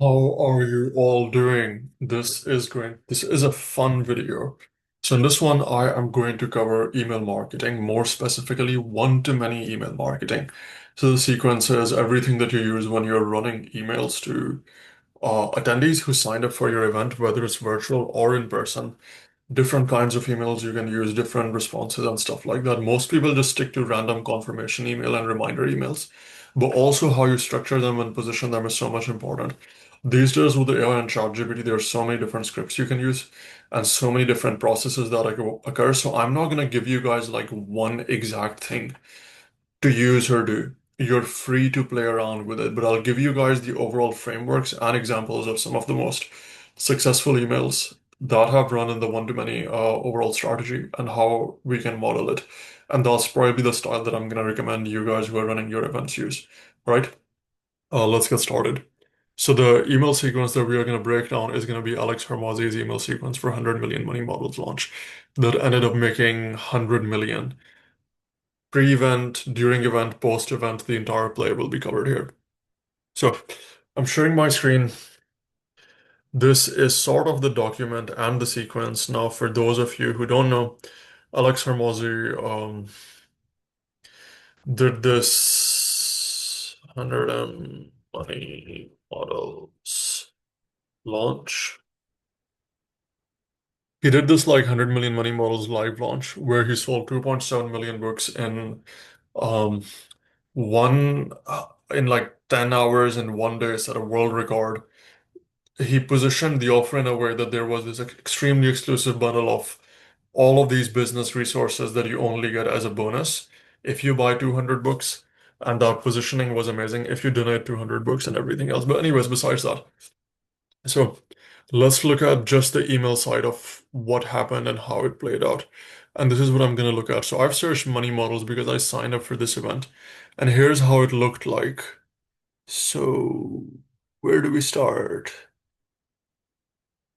How are you all doing? This is great. This is a fun video. So in this one, I am going to cover email marketing, more specifically one-to-many email marketing. So the sequence is everything that you use when you're running emails to attendees who signed up for your event, whether it's virtual or in person. Different kinds of emails you can use, different responses and stuff like that. Most people just stick to random confirmation email and reminder emails, but also how you structure them and position them is so much important. These days with the AI and ChatGPT, there are so many different scripts you can use and so many different processes that occur. So I'm not going to give you guys like one exact thing to use or do. You're free to play around with it, but I'll give you guys the overall frameworks and examples of some of the most successful emails that have run in the one-to-many overall strategy and how we can model it. And that's probably the style that I'm going to recommend you guys who are running your events use. Right? Let's get started. So the email sequence that we are going to break down is going to be Alex Hormozi's email sequence for 100 million money models launch that ended up making 100 million. Pre-event, during event, post-event, the entire play will be covered here. So I'm sharing my screen. This is sort of the document and the sequence. Now, for those of you who don't know, Alex Hormozi did this 100 money models launch. He did this like 100 million money models live launch where he sold 2.7 million books in um, one in like 10 hours in one day, set a world record. He positioned the offer in a way that there was this extremely exclusive bundle of all of these business resources that you only get as a bonus if you buy 200 books. And that positioning was amazing if you donate 200 books and everything else. But anyways, besides that, so let's look at just the email side of what happened and how it played out. And this is what I'm going to look at. So I've searched money models because I signed up for this event. And here's how it looked like. So where do we start?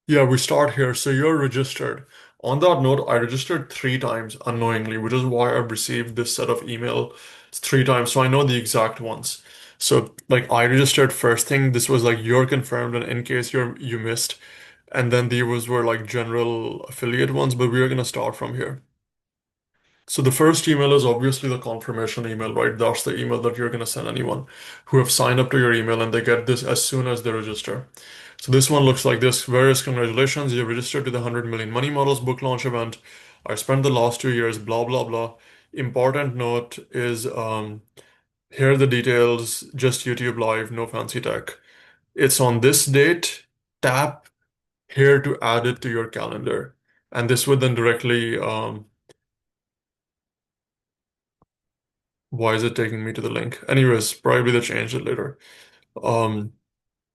Yeah, we start here. So you're registered. On that note, I registered 3 times unknowingly, which is why I've received this set of email 3 times. So I know the exact ones. So like I registered first thing, this was like you're confirmed and in case you missed. And then these were like general affiliate ones, but we're gonna start from here. So the first email is obviously the confirmation email, right? That's the email that you're going to send anyone who have signed up to your email and they get this as soon as they register. So this one looks like this. Various congratulations, you registered to the 100 million money models book launch event. I spent the last 2 years, blah, blah, blah. Important note is here are the details, just YouTube live, no fancy tech. It's on this date. Tap here to add it to your calendar. And this would then directly why is it taking me to the link? Anyways, probably they changed it later. Um,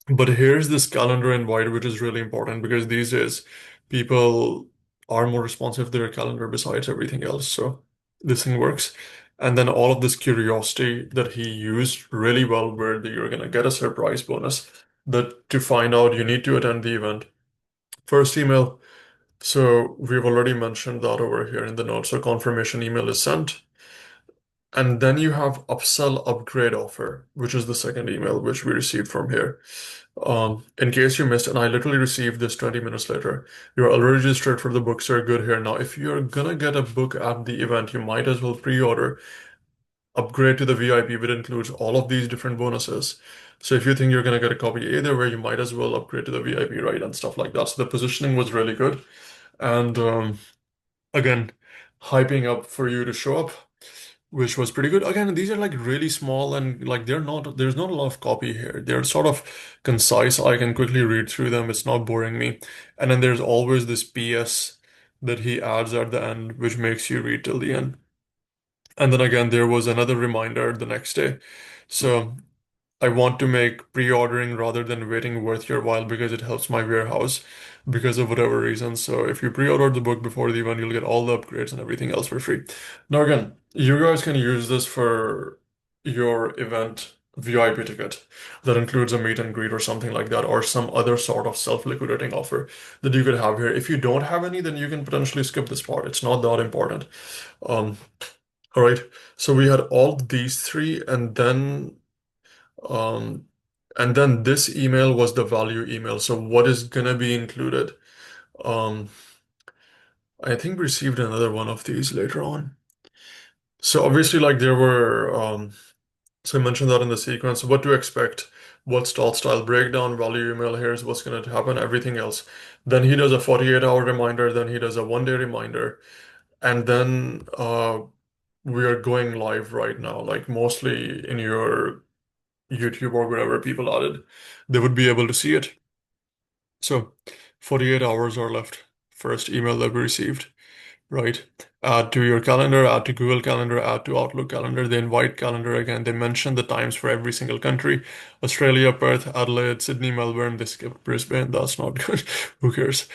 but here's this calendar invite, which is really important because these days people are more responsive to their calendar besides everything else. So this thing works. And then all of this curiosity that he used really well, where you're gonna get a surprise bonus that to find out you need to attend the event. First email. So we've already mentioned that over here in the notes. So confirmation email is sent. And then you have upsell upgrade offer, which is the second email which we received from here. In case you missed, and I literally received this 20 minutes later, you're already registered for the book, so you're good here. Now, if you're gonna get a book at the event, you might as well pre-order, upgrade to the VIP, which includes all of these different bonuses. So if you think you're gonna get a copy either way, you might as well upgrade to the VIP, right? And stuff like that. So the positioning was really good. And again, hyping up for you to show up, which was pretty good. Again, these are like really small and like there's not a lot of copy here. They're sort of concise. I can quickly read through them. It's not boring me. And then there's always this PS that he adds at the end, which makes you read till the end. And then again, there was another reminder the next day. So I want to make pre-ordering rather than waiting worth your while because it helps my warehouse because of whatever reason. So if you pre-order the book before the event, you'll get all the upgrades and everything else for free. Now again, you guys can use this for your event VIP ticket that includes a meet and greet or something like that, or some other sort of self-liquidating offer that you could have here. If you don't have any, then you can potentially skip this part. It's not that important. Um, all right. So we had all these three, and then um, And then this email was the value email. So what is gonna be included? Um, I think we received another one of these later on. So obviously, like there were, so I mentioned that in the sequence, what to expect, what's style breakdown, value email, here's what's going to happen, everything else. Then he does a 48-hour reminder, then he does a 1 day reminder, and then we are going live right now, like mostly in your YouTube or wherever people added, they would be able to see it. So 48 hours are left. First email that we received. Right. Add to your calendar, add to Google Calendar, add to Outlook Calendar, the invite calendar again. They mention the times for every single country. Australia, Perth, Adelaide, Sydney, Melbourne. They skipped Brisbane. That's not good. Who cares?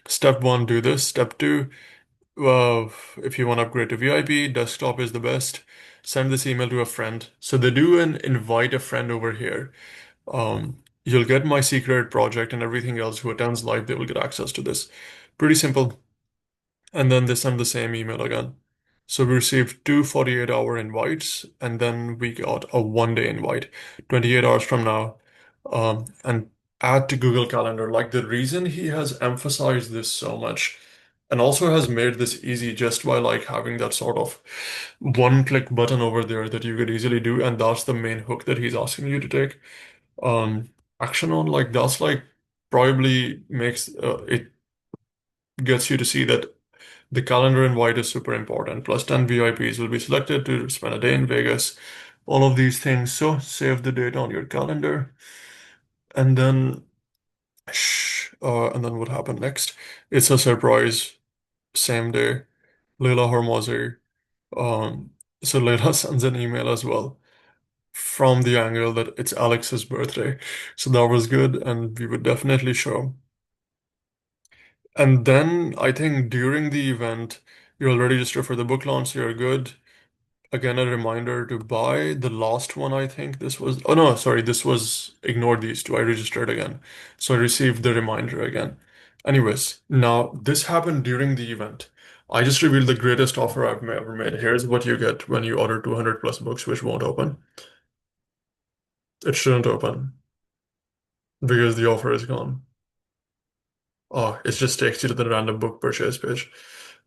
Step one, do this. Step two, if you want to upgrade to VIP, desktop is the best. Send this email to a friend. So they do an invite a friend over here. You'll get my secret project and everything else who attends live, they will get access to this. Pretty simple. And then they send the same email again. So we received two 48-hour invites, and then we got a 1 day invite, 28 hours from now. And add to Google Calendar. Like the reason he has emphasized this so much and also has made this easy just by like having that sort of one-click button over there that you could easily do, and that's the main hook that he's asking you to take um action on. Like that's like probably makes it gets you to see that the calendar invite is super important. Plus 10 VIPs will be selected to spend a day in Vegas. All of these things. So save the date on your calendar. And then, and then what happened next? It's a surprise, same day. Leila Hormozi. Um, so Leila sends an email as well from the angle that it's Alex's birthday. So that was good, and we would definitely show. And then I think during the event, you already registered for the book launch, so you're good. Again, a reminder to buy the last one. I think this was, oh no, sorry, this was, ignore these two. I registered again. So I received the reminder again. Anyways, now this happened during the event. I just revealed the greatest offer I've ever made. Here's what you get when you order 200 plus books, which won't open. It shouldn't open because the offer is gone. Oh, it just takes you to the random book purchase page.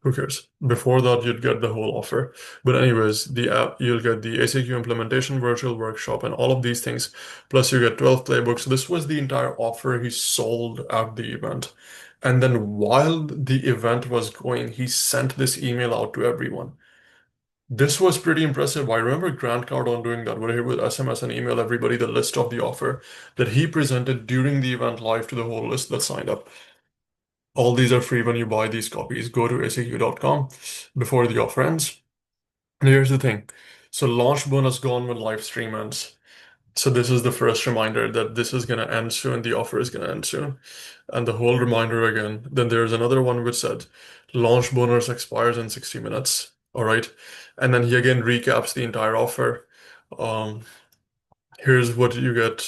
Who cares? Before that, you'd get the whole offer. But anyways, the app, you'll get the ACQ implementation, virtual workshop, and all of these things. Plus, you get 12 playbooks. This was the entire offer he sold at the event. And then while the event was going, he sent this email out to everyone. This was pretty impressive. I remember Grant Cardone doing that, where he would SMS and email everybody the list of the offer that he presented during the event live to the whole list that signed up. All these are free when you buy these copies. Go to SAQ.com before the offer ends. And here's the thing. So launch bonus gone when live stream ends. So this is the first reminder that this is going to end soon. The offer is going to end soon. And the whole reminder again. Then there's another one which said launch bonus expires in 60 minutes. All right. And then he again recaps the entire offer. Um, Here's what you get.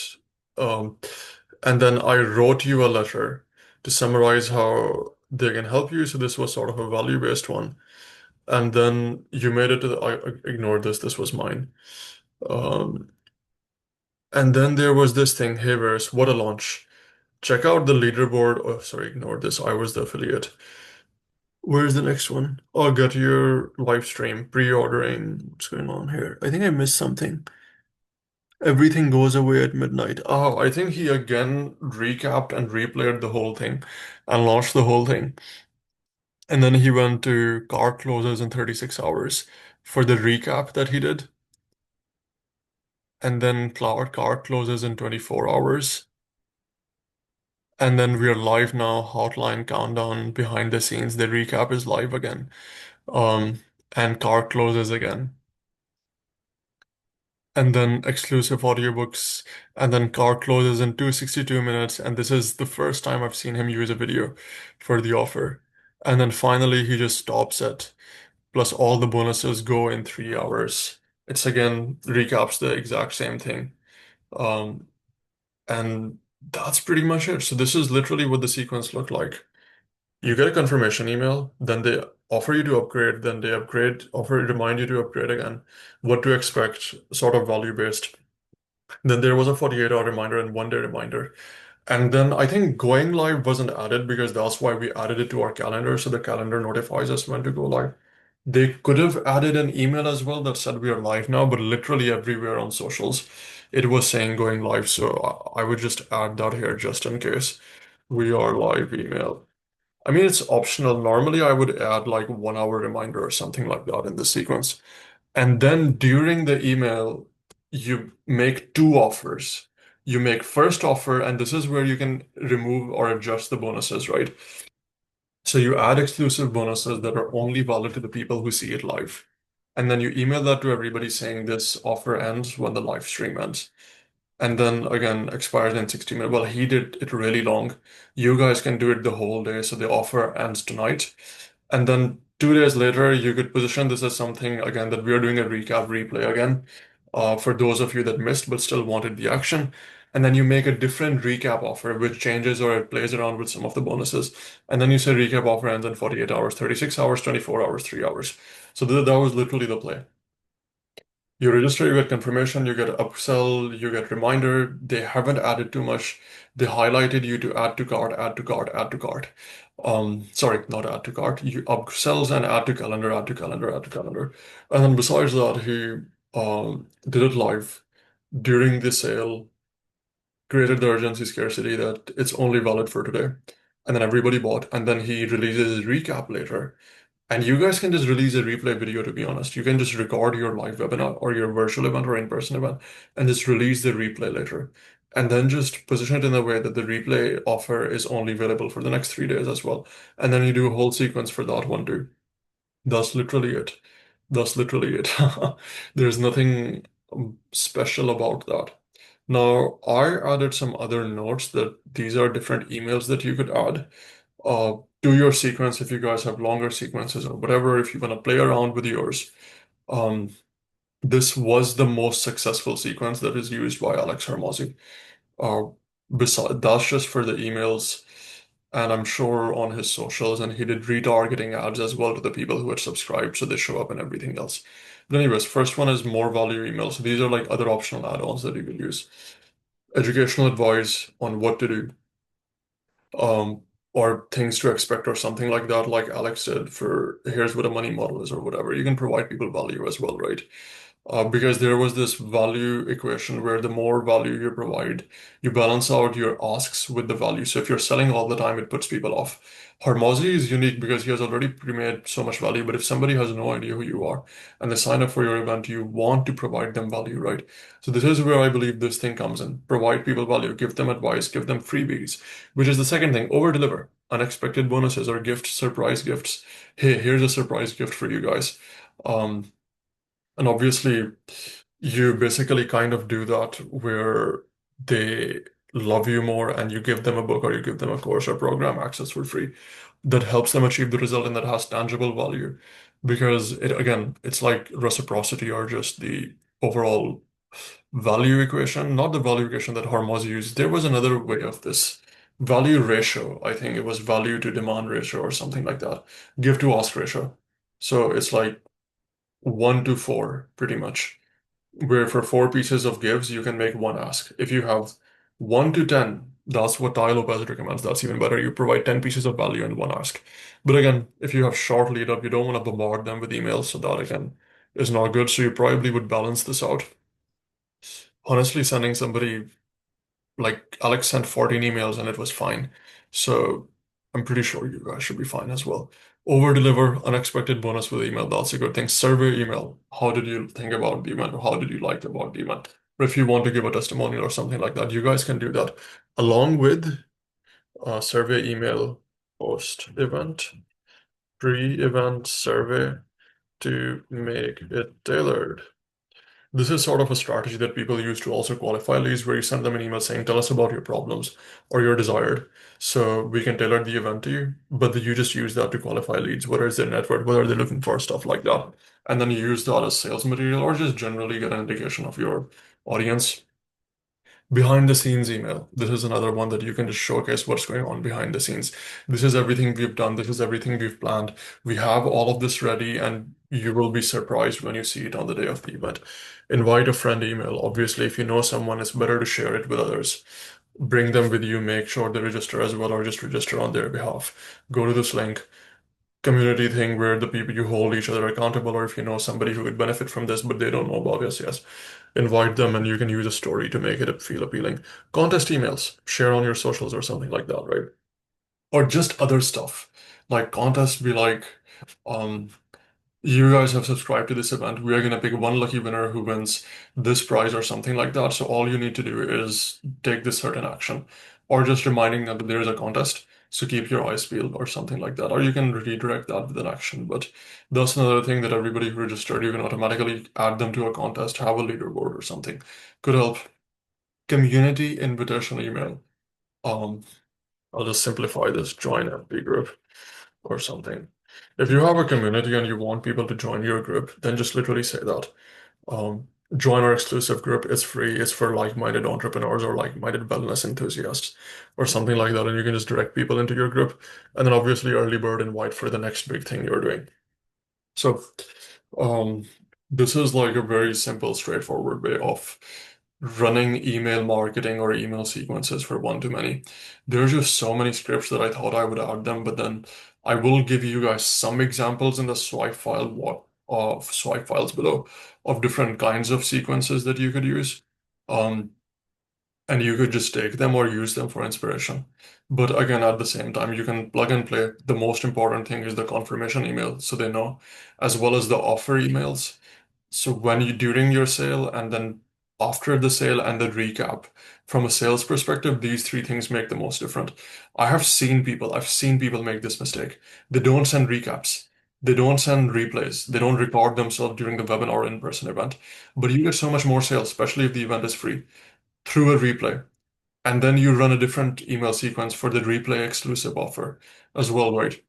Um, and then I wrote you a letter to summarize how they can help you. So this was sort of a value-based one. And then you made it to the, I ignored this, this was mine. Um, and then there was this thing, hey, Verse, what a launch. Check out the leaderboard. Oh, sorry, ignore this. I was the affiliate. Where's the next one? Oh, get your live stream, pre-ordering. What's going on here? I think I missed something. Everything goes away at midnight. Oh, I think he again recapped and replayed the whole thing and launched the whole thing. And then he went to car closes in 36 hours for the recap that he did. And then car closes in 24 hours. And then we're live now, hotline countdown behind the scenes. The recap is live again. And car closes again. And then exclusive audiobooks, and then car closes in 262 minutes. And this is the first time I've seen him use a video for the offer. And then finally, he just stops it. Plus, all the bonuses go in 3 hours. It's again recaps the exact same thing. Um, and that's pretty much it. So, this is literally what the sequence looked like. You get a confirmation email, then they offer you to upgrade, then they upgrade, offer remind you to upgrade again. What to expect, sort of value based. Then there was a 48-hour reminder and 1 day reminder. And then I think going live wasn't added because that's why we added it to our calendar. So the calendar notifies us when to go live. They could have added an email as well that said we are live now, but literally everywhere on socials, it was saying going live. So I would just add that here just in case we are live email. I mean, it's optional. Normally, I would add like 1 hour reminder or something like that in the sequence. And then during the email, you make two offers. You make first offer, and this is where you can remove or adjust the bonuses, right? So you add exclusive bonuses that are only valid to the people who see it live. And then you email that to everybody saying this offer ends when the live stream ends. And then again, expires in 60 minutes. Well, he did it really long. You guys can do it the whole day. So the offer ends tonight. And then 2 days later, you could position this as something again that we are doing a recap replay again for those of you that missed but still wanted the action. And then you make a different recap offer which changes or it plays around with some of the bonuses. And then you say recap offer ends in 48 hours, 36 hours, 24 hours, 3 hours. So that was literally the play. You register, you get confirmation, you get upsell, you get reminder. They haven't added too much. They highlighted you to add to cart, add to cart, add to cart. Sorry, not add to cart. You upsells and add to calendar, add to calendar, add to calendar. And then besides that, he did it live during the sale, created the urgency scarcity that it's only valid for today. And then everybody bought. And then he releases his recap later. And you guys can just release a replay video, to be honest. You can just record your live webinar or your virtual event or in-person event and just release the replay later. And then just position it in a way that the replay offer is only available for the next 3 days as well. And then you do a whole sequence for that one too. That's literally it. That's literally it. There's nothing special about that. Now, I added some other notes that these are different emails that you could add uh, to your sequence if you guys have longer sequences or whatever, if you want to play around with yours. Um, this was the most successful sequence that is used by Alex Hormozi. That's just for the emails, and I'm sure on his socials, and he did retargeting ads as well to the people who had subscribed, so they show up and everything else. But anyways, first one is more value emails. So these are like other optional add-ons that you can use. Educational advice on what to do, um, or things to expect or something like that, like Alex said, for here's what a money model is or whatever. You can provide people value as well, right? Because there was this value equation where the more value you provide, you balance out your asks with the value. So if you're selling all the time, it puts people off. Hormozi is unique because he has already pre-made so much value. But if somebody has no idea who you are and they sign up for your event, you want to provide them value, right? So this is where I believe this thing comes in. Provide people value, give them advice, give them freebies, which is the second thing. Over deliver. Unexpected bonuses or gifts, surprise gifts. Hey, here's a surprise gift for you guys. Um, and obviously, you basically kind of do that where they love you more and you give them a book or you give them a course or program access for free that helps them achieve the result and that has tangible value. Because it again, it's like reciprocity or just the overall value equation, not the value equation that Hormozy used. There was another way of this value ratio. I think it was value to demand ratio or something like that. Give to ask ratio. So it's like 1 to 4, pretty much. Where for 4 pieces of gives, you can make one ask. If you have 1 to 10, that's what Tile Lopez recommends. That's even better. You provide 10 pieces of value and one ask. But again, if you have short lead up, you don't want to bombard them with emails. So that again is not good. So you probably would balance this out. Honestly, sending somebody like Alex sent 14 emails and it was fine. So I'm pretty sure you guys should be fine as well. Over deliver unexpected bonus with email. That's a good thing. Survey email. How did you think about the event? Or how did you like about the event? Or if you want to give a testimonial or something like that, you guys can do that along with survey email post event, pre-event survey to make it tailored. This is sort of a strategy that people use to also qualify leads, where you send them an email saying, tell us about your problems or your desired. So we can tailor the event to you, but you just use that to qualify leads. What is their network? What are they looking for? Stuff like that. And then you use that as sales material or just generally get an indication of your audience. Behind the scenes email. This is another one that you can just showcase what's going on behind the scenes. This is everything we've done. This is everything we've planned. We have all of this ready, and you will be surprised when you see it on the day of the event. Invite a friend email. Obviously, if you know someone, it's better to share it with others. Bring them with you. Make sure they register as well, or just register on their behalf. Go to this link, community thing where the people you hold each other accountable, or if you know somebody who would benefit from this but they don't know about this, yes, invite them and you can use a story to make it feel appealing. Contest emails, share on your socials or something like that, right? Or just other stuff. Like contests be like, um, you guys have subscribed to this event. We are going to pick one lucky winner who wins this prize or something like that. So all you need to do is take this certain action, or just reminding them that there is a contest. So keep your eyes peeled or something like that. Or you can redirect that with an action. But that's another thing that everybody who registered, you can automatically add them to a contest, have a leaderboard or something. Could help. Community invitation email. Um, I'll just simplify this, join FB group or something. If you have a community and you want people to join your group, then just literally say that. Join our exclusive group. It's free. It's for like-minded entrepreneurs or like-minded wellness enthusiasts or something like that. And you can just direct people into your group. And then obviously early bird invite for the next big thing you're doing. So um, this is like a very simple, straightforward way of running email marketing or email sequences for one-to-many. There's just so many scripts that I thought I would add them, but then I will give you guys some examples in the swipe file what of swipe files below of different kinds of sequences that you could use. Um, and you could just take them or use them for inspiration. But again, at the same time, you can plug and play. The most important thing is the confirmation email, so they know, as well as the offer emails. So when you during your sale and then after the sale and the recap, from a sales perspective, these three things make the most different. I've seen people make this mistake. They don't send recaps. They don't send replays. They don't record themselves during the webinar or in-person event. But you get so much more sales, especially if the event is free, through a replay. And then you run a different email sequence for the replay exclusive offer as well, right?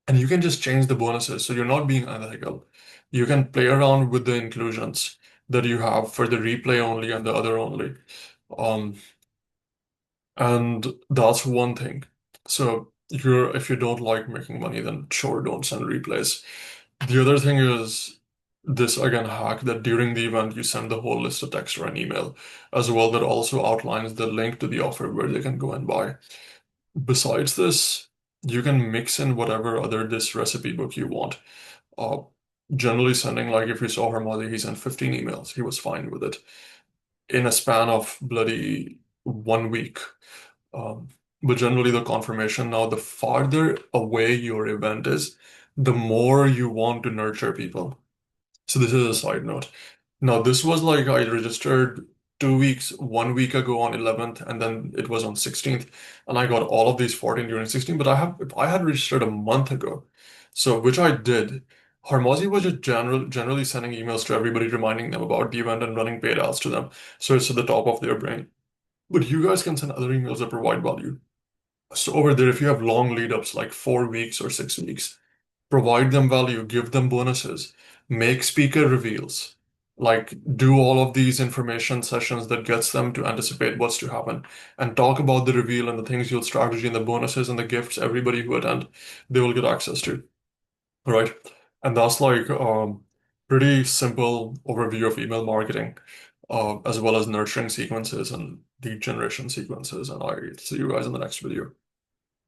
And you can just change the bonuses. So you're not being unethical. You can play around with the inclusions that you have for the replay only and the other only. Um, and that's one thing. So if you don't like making money, then sure, don't send replays. The other thing is this again hack that during the event you send the whole list of text or an email as well that also outlines the link to the offer where they can go and buy. Besides this, you can mix in whatever other this recipe book you want. Uh, Generally sending, like if you saw Hormozi, he sent 15 emails. He was fine with it in a span of bloody 1 week. Um, but generally the confirmation now, the farther away your event is, the more you want to nurture people. So this is a side note. Now this was like I registered 2 weeks, 1 week ago on 11th, and then it was on 16th, and I got all of these 14 during 16th. But if I had registered a month ago, so which I did, Hormozi was just generally sending emails to everybody reminding them about the event and running paid ads to them. So it's at the top of their brain. But you guys can send other emails that provide value. So over there, if you have long lead ups like 4 weeks or 6 weeks, provide them value, give them bonuses, make speaker reveals, like do all of these information sessions that gets them to anticipate what's to happen and talk about the reveal and the things you'll strategy and the bonuses and the gifts everybody who attend they will get access to, right? And that's like pretty simple overview of email marketing, as well as nurturing sequences and lead generation sequences. And I see you guys in the next video.